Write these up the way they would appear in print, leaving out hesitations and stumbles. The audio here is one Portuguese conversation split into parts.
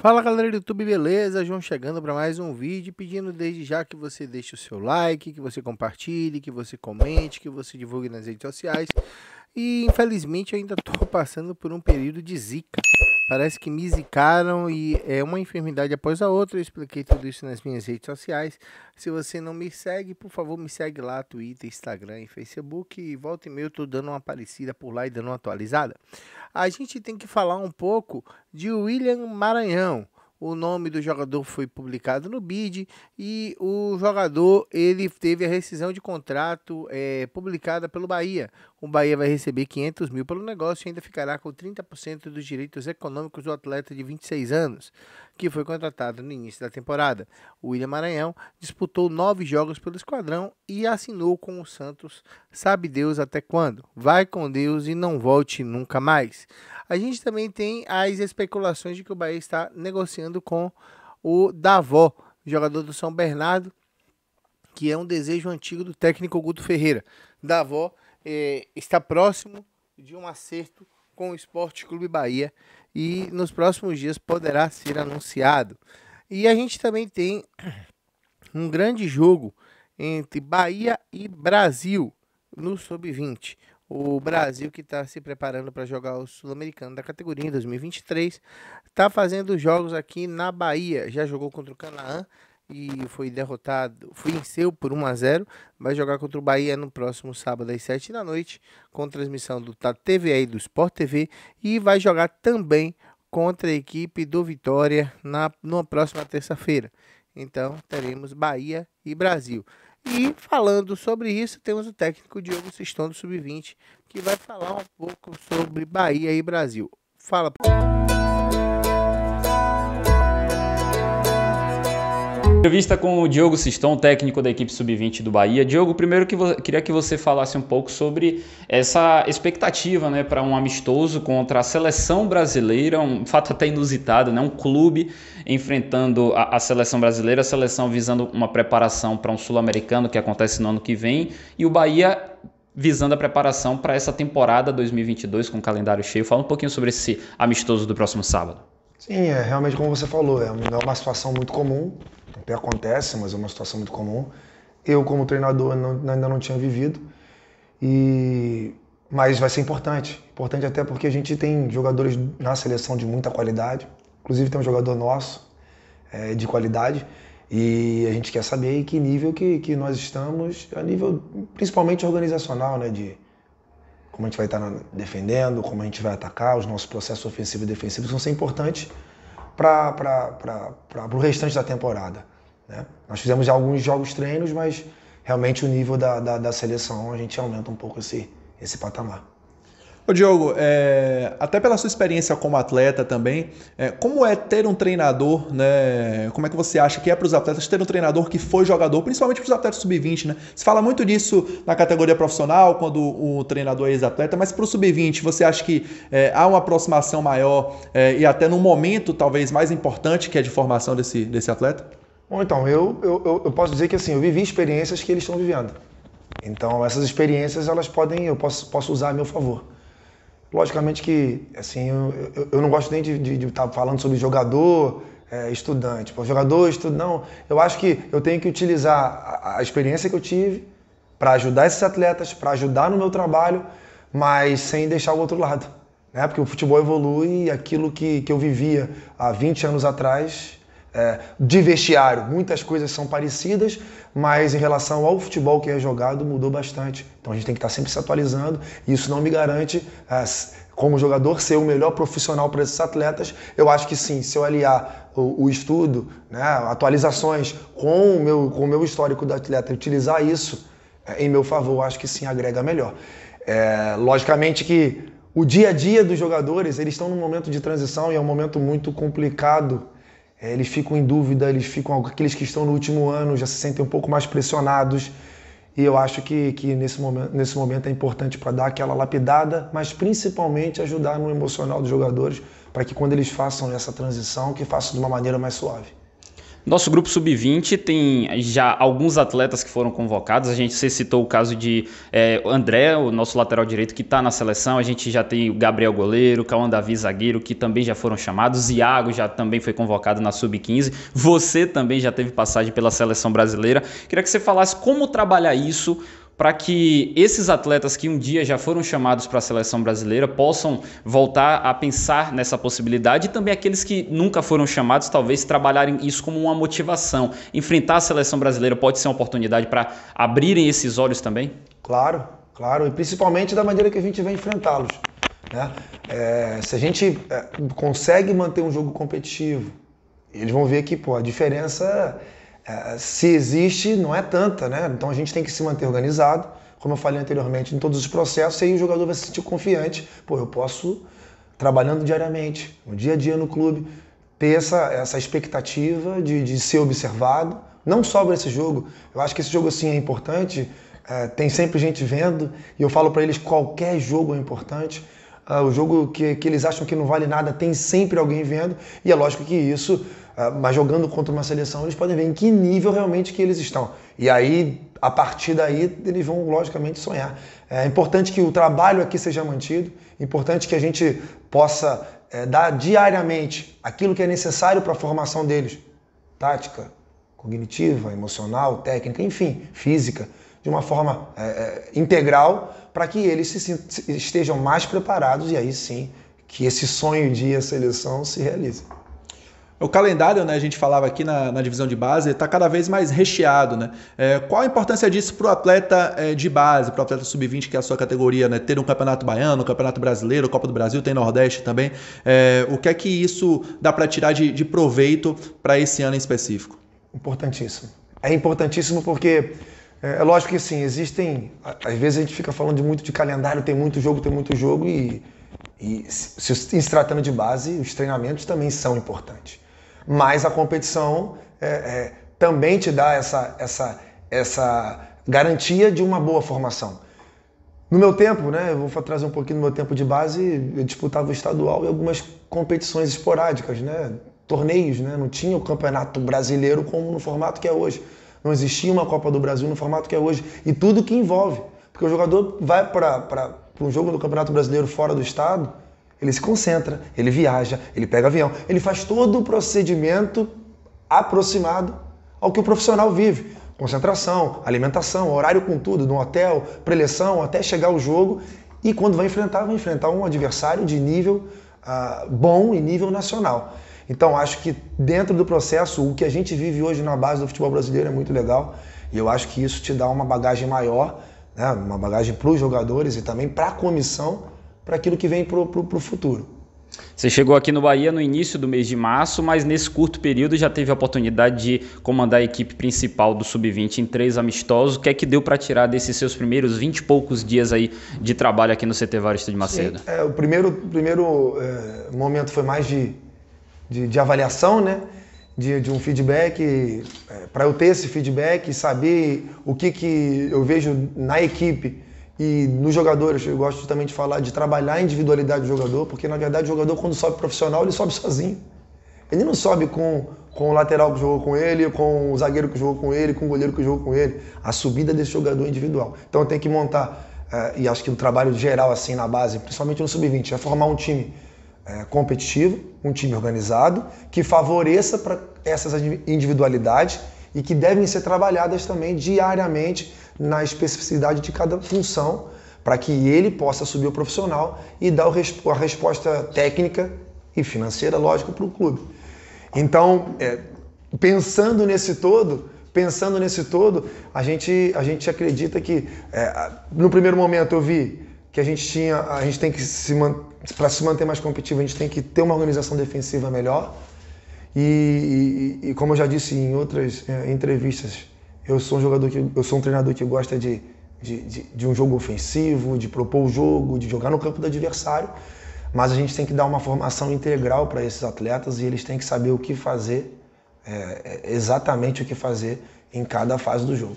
Fala galera do YouTube, beleza? João chegando para mais um vídeo, pedindo desde já que você deixe o seu like, que você compartilhe, que você comente, que você divulgue nas redes sociais. E infelizmente eu ainda estou passando por um período de zika. Parece que me zicaram e é uma enfermidade após a outra. Eu expliquei tudo isso nas minhas redes sociais. Se você não me segue, por favor, me segue lá, Twitter, Instagram e Facebook. E volta e meia eu tô dando uma aparecida por lá e dando uma atualizada. A gente tem que falar um pouco de William Maranhão. O nome do jogador foi publicado no BID e o jogador ele teve a rescisão de contrato publicada pelo Bahia. O Bahia vai receber 500 mil pelo negócio e ainda ficará com 30% dos direitos econômicos do atleta de 26 anos, que foi contratado no início da temporada. O William Maranhão disputou 9 jogos pelo esquadrão e assinou com o Santos, sabe Deus até quando. Vai com Deus e não volte nunca mais. A gente também tem as especulações de que o Bahia está negociando com o Davó, jogador do São Bernardo, que é um desejo antigo do técnico Guto Ferreira. Davó está próximo de um acerto com o Sport Clube Bahia e nos próximos dias poderá ser anunciado. E a gente também tem um grande jogo entre Bahia e Brasil no Sub-20. O Brasil, que está se preparando para jogar o Sul-Americano da categoria em 2023, está fazendo jogos aqui na Bahia. Já jogou contra o Canaã e foi derrotado, venceu por 1-0. Vai jogar contra o Bahia no próximo sábado às 7 da noite, com transmissão do TAT TV e do Sport TV. E vai jogar também contra a equipe do Vitória na próxima terça-feira. Então teremos Bahia e Brasil. E falando sobre isso, temos o técnico Diogo Siston do Sub-20, que vai falar um pouco sobre Bahia e Brasil. Fala. Entrevista com o Diogo Siston, técnico da equipe Sub-20 do Bahia. Diogo, primeiro queria que você falasse um pouco sobre essa expectativa, né, para um amistoso contra a seleção brasileira, um fato até inusitado, né, um clube enfrentando a seleção brasileira, a seleção visando uma preparação para um sul-americano que acontece no ano que vem, e o Bahia visando a preparação para essa temporada 2022 com o calendário cheio. Fala um pouquinho sobre esse amistoso do próximo sábado. Sim, realmente como você falou, é uma situação muito comum, até acontece, mas é uma situação muito comum. Eu, como treinador, ainda não tinha vivido, mas vai ser importante até porque a gente tem jogadores na seleção de muita qualidade, inclusive tem um jogador nosso de qualidade, e a gente quer saber em que nível que nós estamos, a nível principalmente organizacional, né, de como a gente vai estar defendendo, como a gente vai atacar, os nossos processos ofensivos e defensivos vão ser importantes para o restante da temporada, né? Nós fizemos já alguns jogos treinos, mas realmente o nível da seleção a gente aumenta um pouco esse patamar. Ô Diogo, até pela sua experiência como atleta também, como é ter um treinador, né? Como é que você acha que é para os atletas ter um treinador que foi jogador, principalmente para os atletas sub-20, né? Se fala muito disso na categoria profissional, quando o treinador é ex-atleta, mas para o sub-20, você acha que há uma aproximação maior e até num momento talvez mais importante que é de formação desse atleta? Bom, então, eu posso dizer que assim, eu vivi experiências que eles estão vivendo. Então, essas experiências, eu posso usar a meu favor. Logicamente que, assim, eu não gosto nem de estar falando sobre jogador, estudante. Jogador, não. Eu acho que eu tenho que utilizar a experiência que eu tive para ajudar esses atletas, para ajudar no meu trabalho, mas sem deixar o outro lado, né? Porque o futebol evolui e aquilo que eu vivia há 20 anos atrás, de vestiário, muitas coisas são parecidas, mas em relação ao futebol que é jogado, mudou bastante. Então a gente tem que estar sempre se atualizando e isso não me garante, como jogador, ser o melhor profissional para esses atletas. Eu acho que sim, se eu aliar o estudo, né, atualizações com o meu histórico do atleta e utilizar isso em meu favor, eu acho que sim, agrega melhor. Logicamente que o dia a dia dos jogadores, eles estão num momento de transição e é um momento muito complicado. Eles ficam em dúvida, aqueles que estão no último ano já se sentem um pouco mais pressionados. E eu acho que nesse momento é importante para dar aquela lapidada, mas principalmente ajudar no emocional dos jogadores, para que quando eles façam essa transição, que façam de uma maneira mais suave. Nosso grupo sub-20 tem já alguns atletas que foram convocados. Você citou o caso de André, o nosso lateral direito, que está na seleção. A gente já tem o Gabriel goleiro, Cauã Davi zagueiro, que também já foram chamados. Iago já também foi convocado na sub-15. Você também já teve passagem pela seleção brasileira. Queria que você falasse como trabalhar isso para que esses atletas que um dia já foram chamados para a seleção brasileira possam voltar a pensar nessa possibilidade, e também aqueles que nunca foram chamados, talvez trabalharem isso como uma motivação. Enfrentar a seleção brasileira pode ser uma oportunidade para abrirem esses olhos também? Claro, claro, e principalmente da maneira que a gente vai enfrentá-los, né? Se a gente consegue manter um jogo competitivo, eles vão ver que a diferença... se existe, não é tanta, né? Então a gente tem que se manter organizado, como eu falei anteriormente, em todos os processos, e aí o jogador vai se sentir confiante. Eu posso, trabalhando diariamente, no dia a dia no clube, ter essa expectativa de ser observado, não só para esse jogo. Eu acho que esse jogo assim é importante, tem sempre gente vendo, e eu falo para eles, qualquer jogo é importante. O jogo que eles acham que não vale nada, tem sempre alguém vendo, e é lógico que isso... mas jogando contra uma seleção, eles podem ver em que nível realmente que eles estão. E aí, a partir daí, eles vão logicamente sonhar. É importante que o trabalho aqui seja mantido, importante que a gente possa dar diariamente aquilo que é necessário para a formação deles. Tática, cognitiva, emocional, técnica, enfim, física, de uma forma integral, para que eles estejam mais preparados e aí sim, que esse sonho de ir à seleção se realize. O calendário, né, a gente falava aqui na divisão de base, está cada vez mais recheado, né? Qual a importância disso para o atleta de base, para o atleta sub-20, que é a sua categoria, né? Ter um campeonato baiano, um campeonato brasileiro, Copa do Brasil, tem Nordeste também. O que é que isso dá para tirar de proveito para esse ano em específico? Importantíssimo. É importantíssimo porque, é lógico que assim, existem... Às vezes a gente fica falando muito de calendário, tem muito jogo e se tratando de base, os treinamentos também são importantes. Mas a competição também te dá essa garantia de uma boa formação. No meu tempo, né, eu vou trazer um pouquinho do meu tempo de base, eu disputava o estadual e algumas competições esporádicas, né, torneios, né, não tinha o Campeonato Brasileiro como no formato que é hoje. Não existia uma Copa do Brasil no formato que é hoje. E tudo que envolve. Porque o jogador vai para um jogo do Campeonato Brasileiro fora do estado, ele se concentra, ele viaja, ele pega avião, ele faz todo o procedimento aproximado ao que o profissional vive. Concentração, alimentação, horário com tudo, no hotel, preleção, até chegar ao jogo. E quando vai enfrentar um adversário de nível bom e nível nacional. Então acho que dentro do processo, o que a gente vive hoje na base do futebol brasileiro é muito legal. E eu acho que isso te dá uma bagagem maior, né? Uma bagagem para os jogadores e também para a comissão, para aquilo que vem para o futuro. Você chegou aqui no Bahia no início do mês de março, mas nesse curto período já teve a oportunidade de comandar a equipe principal do Sub-20 em 3 amistosos. O que é que deu para tirar desses seus primeiros 20 e poucos dias aí de trabalho aqui no CT Evaristo de Macedo? Sim, o primeiro momento foi mais de avaliação, né? De um feedback, para eu ter esse feedback e saber o que eu vejo na equipe e nos jogadores. Eu gosto também de falar de trabalhar a individualidade do jogador, porque na verdade o jogador, quando sobe profissional, ele sobe sozinho. Ele não sobe com o lateral que jogou com ele, com o zagueiro que jogou com ele, com o goleiro que jogou com ele. A subida desse jogador é individual. Então eu tenho que montar, e acho que o trabalho geral assim na base, principalmente no Sub-20, é formar um time competitivo, um time organizado, que favoreça para essas individualidades e que devem ser trabalhadas também diariamente na especificidade de cada função, para que ele possa subir o profissional e dar a resposta técnica e financeira, lógico, para o clube. Então, pensando nesse todo, a gente acredita que, no primeiro momento eu vi que a gente tem que para se manter mais competitivo, a gente tem que ter uma organização defensiva melhor. E como eu já disse em outras entrevistas, eu sou um treinador que gosta de um jogo ofensivo, de propor o jogo, de jogar no campo do adversário, mas a gente tem que dar uma formação integral para esses atletas e eles têm que saber o que fazer, exatamente o que fazer, em cada fase do jogo.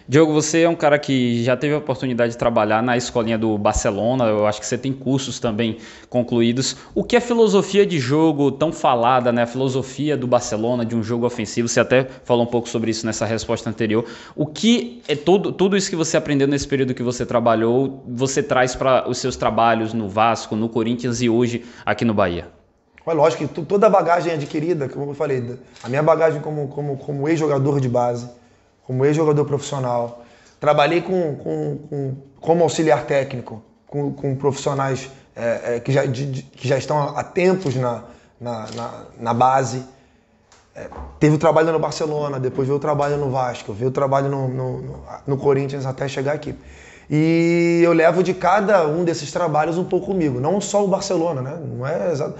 Diogo, você é um cara que já teve a oportunidade de trabalhar na escolinha do Barcelona, eu acho que você tem cursos também concluídos. O que é filosofia de jogo tão falada, né? A filosofia do Barcelona, de um jogo ofensivo, você até falou um pouco sobre isso nessa resposta anterior. O que é tudo isso que você aprendeu nesse período que você trabalhou, você traz para os seus trabalhos no Vasco, no Corinthians e hoje aqui no Bahia? Mas lógico que toda a bagagem adquirida, como eu falei, a minha bagagem como ex-jogador de base, como ex-jogador profissional, trabalhei como auxiliar técnico, com profissionais que já estão há tempos na base. Teve o trabalho no Barcelona, depois veio o trabalho no Vasco, veio o trabalho no Corinthians até chegar aqui. E eu levo de cada um desses trabalhos um pouco comigo, não só o Barcelona, né? Não é exato.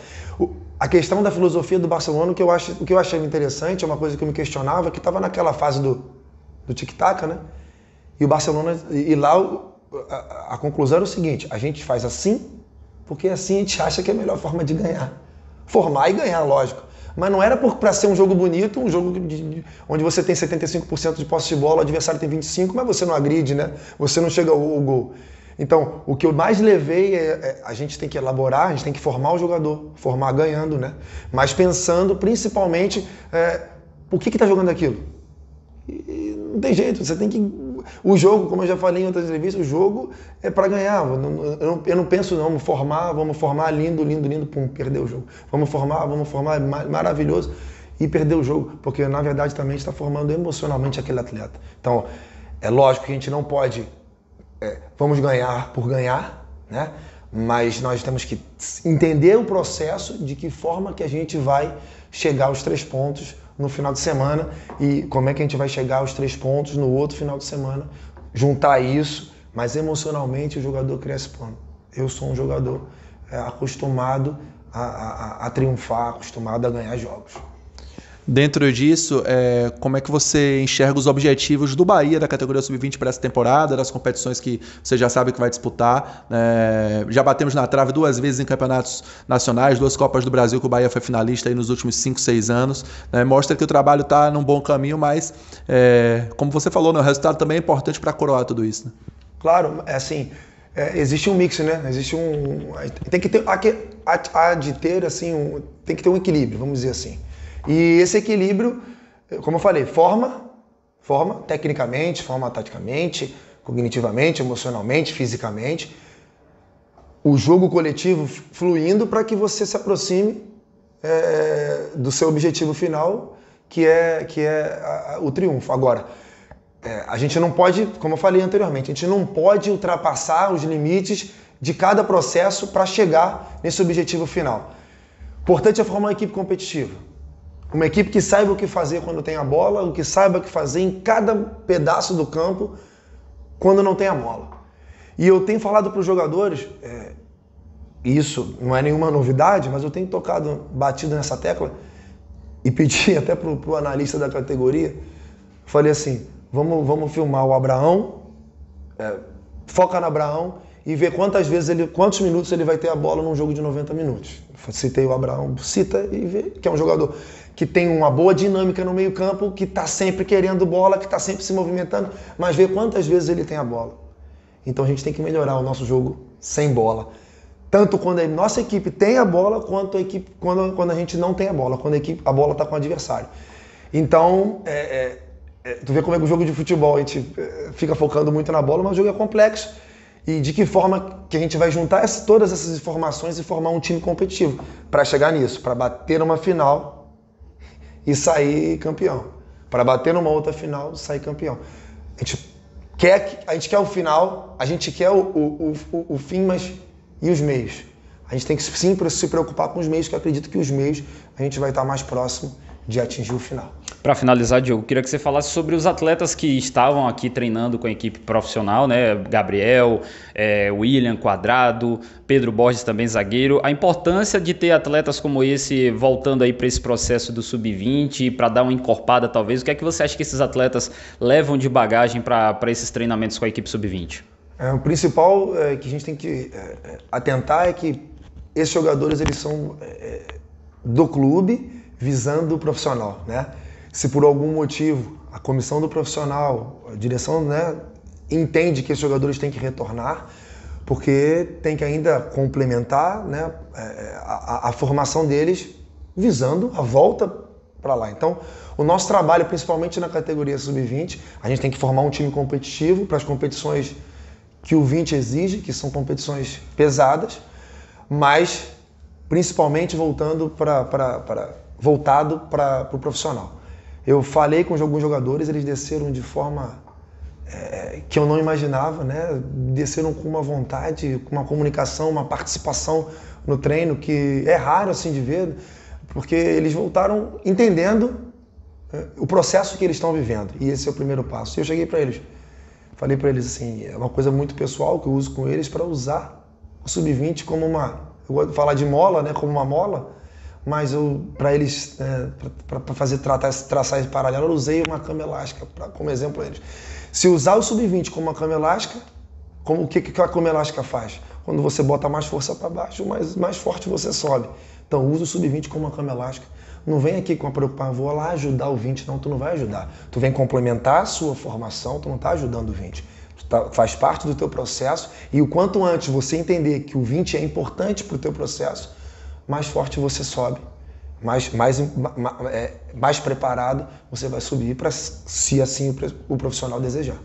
A questão da filosofia do Barcelona, o que eu achei interessante, é uma coisa que eu me questionava, que estava naquela fase do tic-tac, né? E o Barcelona, e lá a conclusão era o seguinte: a gente faz assim, porque assim a gente acha que é a melhor forma de ganhar. Formar e ganhar, lógico. Mas não era para ser um jogo bonito, um jogo onde você tem 75% de posse de bola, o adversário tem 25%, mas você não agride, né? Você não chega ao gol. Então, o que eu mais levei a gente tem que elaborar, a gente tem que formar o jogador, formar ganhando, né? Mas pensando principalmente, por que está jogando aquilo? E não tem jeito, você tem que... O jogo, como eu já falei em outras entrevistas, o jogo é para ganhar. Eu não penso, não, vamos formar, lindo, pum, perder o jogo. Vamos formar, maravilhoso, e perder o jogo. Porque, na verdade, também está formando emocionalmente aquele atleta. Então, é lógico que a gente não pode... vamos ganhar por ganhar, né? Mas nós temos que entender o processo, de que forma que a gente vai chegar aos 3 pontos no final de semana e como é que a gente vai chegar aos 3 pontos no outro final de semana, juntar isso, mas emocionalmente o jogador cresce plano. Eu sou um jogador acostumado a triunfar, acostumado a ganhar jogos. Dentro disso, como é que você enxerga os objetivos do Bahia da categoria Sub-20 para essa temporada, das competições que você já sabe que vai disputar? Já batemos na trave 2 vezes em campeonatos nacionais, 2 Copas do Brasil que o Bahia foi finalista aí nos últimos 5, 6 anos. Mostra que o trabalho está num bom caminho, mas, como você falou, o resultado também é importante para coroar tudo isso. Né? Claro, assim, existe um mix, né? Existe tem que ter, tem que ter um equilíbrio, vamos dizer assim. E esse equilíbrio, como eu falei, forma tecnicamente, forma taticamente, cognitivamente, emocionalmente, fisicamente, o jogo coletivo fluindo para que você se aproxime do seu objetivo final, que é o triunfo. Agora, a gente não pode, como eu falei anteriormente, a gente não pode ultrapassar os limites de cada processo para chegar nesse objetivo final. O importante é formar uma equipe competitiva. Uma equipe que saiba o que fazer quando tem a bola, o que saiba o que fazer em cada pedaço do campo quando não tem a bola. E eu tenho falado para os jogadores, isso não é nenhuma novidade, mas eu tenho batido nessa tecla e pedi até para o analista da categoria, falei assim, vamos filmar o Abraão, foca no Abraão e ver quantos minutos ele vai ter a bola num jogo de 90 minutos. Citei o Abraão, cita e vê que é um jogador que tem uma boa dinâmica no meio campo, que está sempre querendo bola, que está sempre se movimentando, mas vê quantas vezes ele tem a bola. Então a gente tem que melhorar o nosso jogo sem bola. Tanto quando a nossa equipe tem a bola, quanto quando a gente não tem a bola, quando a bola está com o adversário. Então, tu vê como é que o jogo de futebol, a gente fica focando muito na bola, mas o jogo é complexo. E de que forma que a gente vai juntar todas essas informações e formar um time competitivo para chegar nisso, para bater numa final e sair campeão. Para bater numa outra final e sair campeão. A gente quer o final, a gente quer o fim, mas e os meios? A gente tem que sempre se preocupar com os meios, que eu acredito que os meios a gente vai estar mais próximo de atingir o final. Para finalizar, Diogo, queria que você falasse sobre os atletas que estavam aqui treinando com a equipe profissional, né? Gabriel, William Quadrado, Pedro Borges também zagueiro. A importância de ter atletas como esse voltando aí para esse processo do Sub-20, para dar uma encorpada talvez. O que é que você acha que esses atletas levam de bagagem para esses treinamentos com a equipe Sub-20? O principal que a gente tem que atentar é que esses jogadores eles são do clube, visando o profissional, né? Se por algum motivo a comissão do profissional, a direção, né, entende que esses jogadores têm que retornar, porque tem que ainda complementar, né, a formação deles visando a volta para lá. Então, o nosso trabalho, principalmente na categoria sub-20, a gente tem que formar um time competitivo para as competições que o 20 exige, que são competições pesadas, mas principalmente voltado para o profissional. Eu falei com alguns jogadores, eles desceram de forma que eu não imaginava, né? Desceram com uma vontade, com uma comunicação, uma participação no treino que é raro assim de ver, porque eles voltaram entendendo o processo que eles estão vivendo, e esse é o primeiro passo. E eu cheguei para eles, falei para eles assim, é uma coisa muito pessoal que eu uso com eles para usar o sub-20 como uma, eu gosto de falar de mola, né, como uma mola, mas para eles, para fazer traçar esse paralelo, eu usei uma cama elástica como exemplo para eles. Se usar o sub-20 como uma cama elástica, o que a cama elástica faz? Quando você bota mais força para baixo, mais forte você sobe. Então usa o sub-20 como uma cama elástica. Não vem aqui com a preocupação, vou lá ajudar o 20, não, tu não vai ajudar. Tu vem complementar a sua formação, tu não está ajudando o 20. Faz parte do teu processo, e o quanto antes você entender que o 20 é importante para o teu processo, mais forte você sobe, mais preparado você vai subir, para se assim o profissional desejar.